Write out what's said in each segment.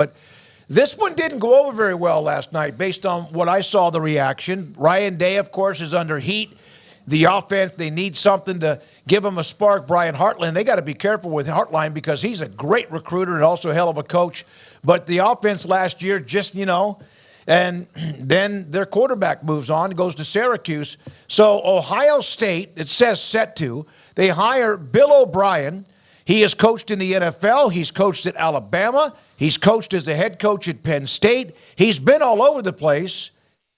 But this one didn't go over very well last night based on what I saw, the reaction. Ryan Day, of course, is under heat. The offense, they need something to give them a spark. Brian Hartline, they got to be careful with Hartline because he's a great recruiter and also a hell of a coach. But the offense last year just, and then their quarterback moves on, goes to Syracuse. So Ohio State, it says set to, they hire Bill O'Brien. He has coached in the NFL. He's coached at Alabama. He's coached as a head coach at Penn State. He's been all over the place.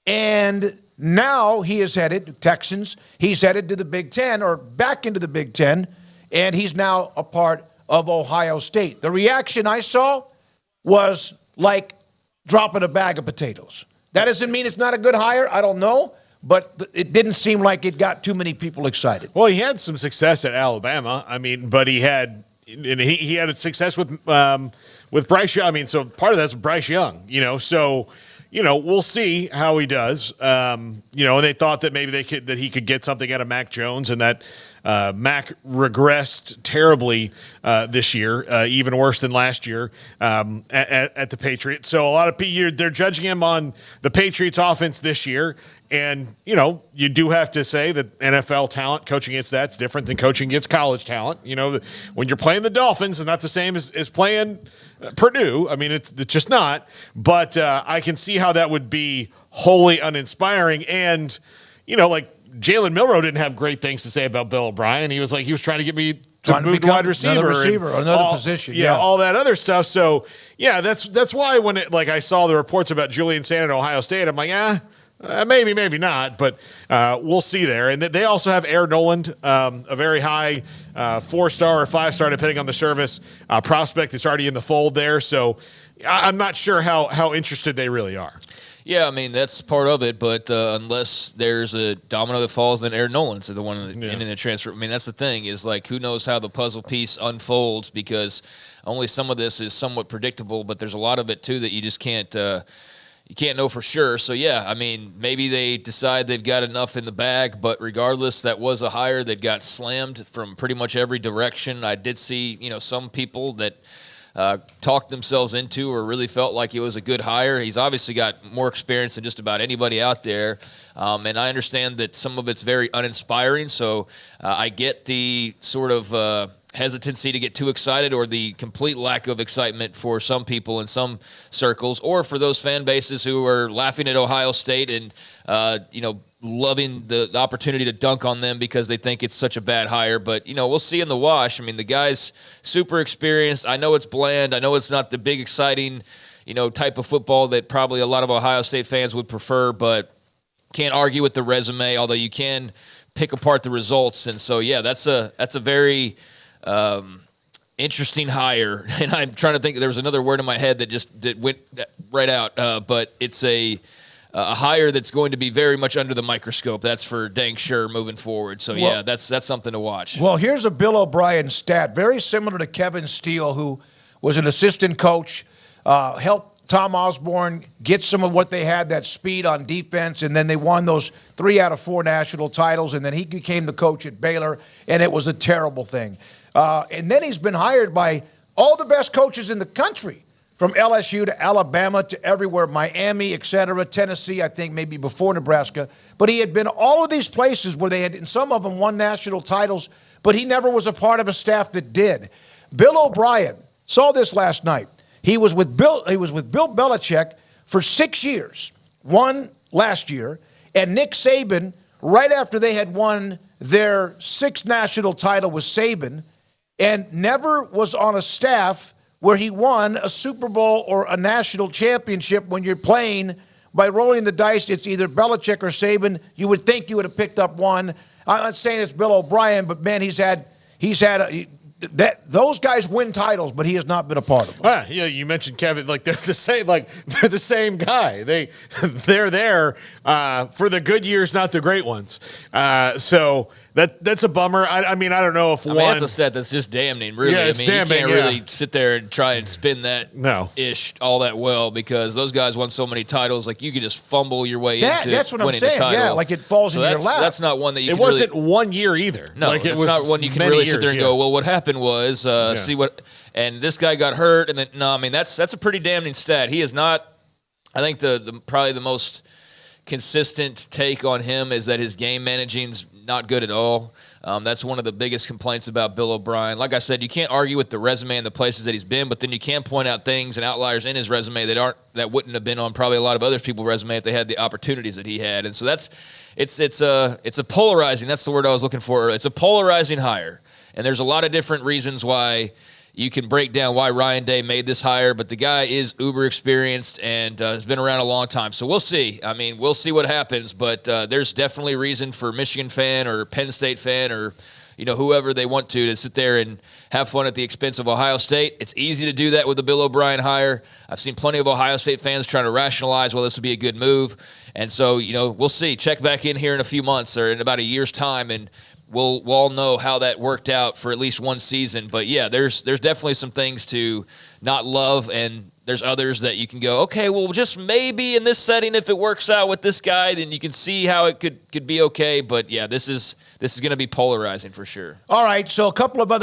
And now he is headed, Texans, he's headed to the Big Ten or back into the Big Ten, and he's now a part of Ohio State. The reaction I saw was like dropping a bag of potatoes. That doesn't mean it's not a good hire. I don't know. But it didn't seem like it got too many people excited. Well, he had some success at Alabama. But he had success with Bryce Young. So part of that's Bryce Young. So we'll see how he does. And they thought that maybe he could get something out of Mac Jones, and that Mac regressed terribly this year, even worse than last year at the Patriots. So a lot of people, they're judging him on the Patriots offense this year. And, you do have to say that NFL talent, coaching against that's different than coaching against college talent. When you're playing the Dolphins, and not the same as playing Purdue. It's just not. But I can see how that would be wholly uninspiring. And, Jalen Milroe didn't have great things to say about Bill O'Brien. He was trying to get me to move to wide receiver. Another position. Yeah, all that other stuff. So, that's why when I saw the reports about Julian Sand at Ohio State, I'm like, maybe not, but we'll see there. And they also have Air Noland, a very high 4-star or 5-star, depending on the service, prospect that's already in the fold there. So I'm not sure how interested they really are. Yeah, that's part of it, but unless there's a domino that falls, then Air Nolan's the one in the transfer. That's the thing is, who knows how the puzzle piece unfolds, because only some of this is somewhat predictable, but there's a lot of it, too, that you just can't you can't know for sure. So, yeah, maybe they decide they've got enough in the bag, but regardless, that was a hire that got slammed from pretty much every direction. I did see, some people that talked themselves into or really felt like it was a good hire. He's obviously got more experience than just about anybody out there, and I understand that some of it's very uninspiring, so I get the sort of hesitancy to get too excited, or the complete lack of excitement for some people in some circles, or for those fan bases who are laughing at Ohio State and loving the opportunity to dunk on them because they think it's such a bad hire. But we'll see in the wash. The guy's super experienced. I know it's bland. I know it's not the big exciting type of football that probably a lot of Ohio State fans would prefer, but can't argue with the resume, although you can pick apart the results. And so that's a very interesting hire, and I'm trying to think. There was another word in my head that went right out, but it's a hire that's going to be very much under the microscope. That's for dang sure moving forward. So that's something to watch. Well, here's a Bill O'Brien stat, very similar to Kevin Steele, who was an assistant coach, helped Tom Osborne get some of what they had, that speed on defense, and then they won those 3 out of 4 national titles, and then he became the coach at Baylor, and it was a terrible thing. And then he's been hired by all the best coaches in the country, from LSU to Alabama to everywhere, Miami, et cetera, Tennessee, I think maybe before Nebraska. But he had been all of these places where they had, and some of them won national titles, but he never was a part of a staff that did. Bill O'Brien saw this last night. He was with Bill Belichick for 6 years, one last year, and Nick Saban, right after they had won their 6th national title with Saban, and never was on a staff where he won a Super Bowl or a national championship. When you're playing by rolling the dice, it's either Belichick or Saban. You would think you would have picked up one. I'm not saying it's Bill O'Brien, but man, those guys win titles, but he has not been a part of them. Yeah, you mentioned Kevin. They're the same guy. They're there for the good years, not the great ones. So that's a bummer. I don't know if that's a stat that's just damning, really. Yeah, you can't really sit there and try and spin that ish all that well, because those guys won so many titles. You could just fumble your way into that's what winning I'm saying. the title. Yeah, it falls in your lap. That's not one that you. It wasn't 1 year either. No, it's not one you can really sit there and go, well, what happened was see what. and this guy got hurt, and then no, I mean that's a pretty damning stat. He is not. I think the probably the most consistent take on him is that his game managing's not good at all. That's one of the biggest complaints about Bill O'Brien. Like I said, you can't argue with the resume and the places that he's been, but then you can point out things and outliers in his resume that wouldn't have been on probably a lot of other people's resume if they had the opportunities that he had. And so it's a polarizing. That's the word I was looking for. It's a polarizing hire, and there's a lot of different reasons why. You can break down why Ryan Day made this hire, but the guy is uber experienced and has been around a long time. So we'll see. I mean, we'll see what happens, but there's definitely reason for a Michigan fan or Penn State fan or whoever they want to sit there and have fun at the expense of Ohio State. It's easy to do that with the Bill O'Brien hire. I've seen plenty of Ohio State fans trying to rationalize, well, this would be a good move. And so, we'll see. Check back in here in a few months or in about a year's time, and we'll all know how that worked out for at least one season. But, yeah, there's definitely some things to not love, and there's others that you can go, okay, well, just maybe in this setting, if it works out with this guy, then you can see how it could be okay. But, yeah, this is going to be polarizing for sure. All right, so a couple of other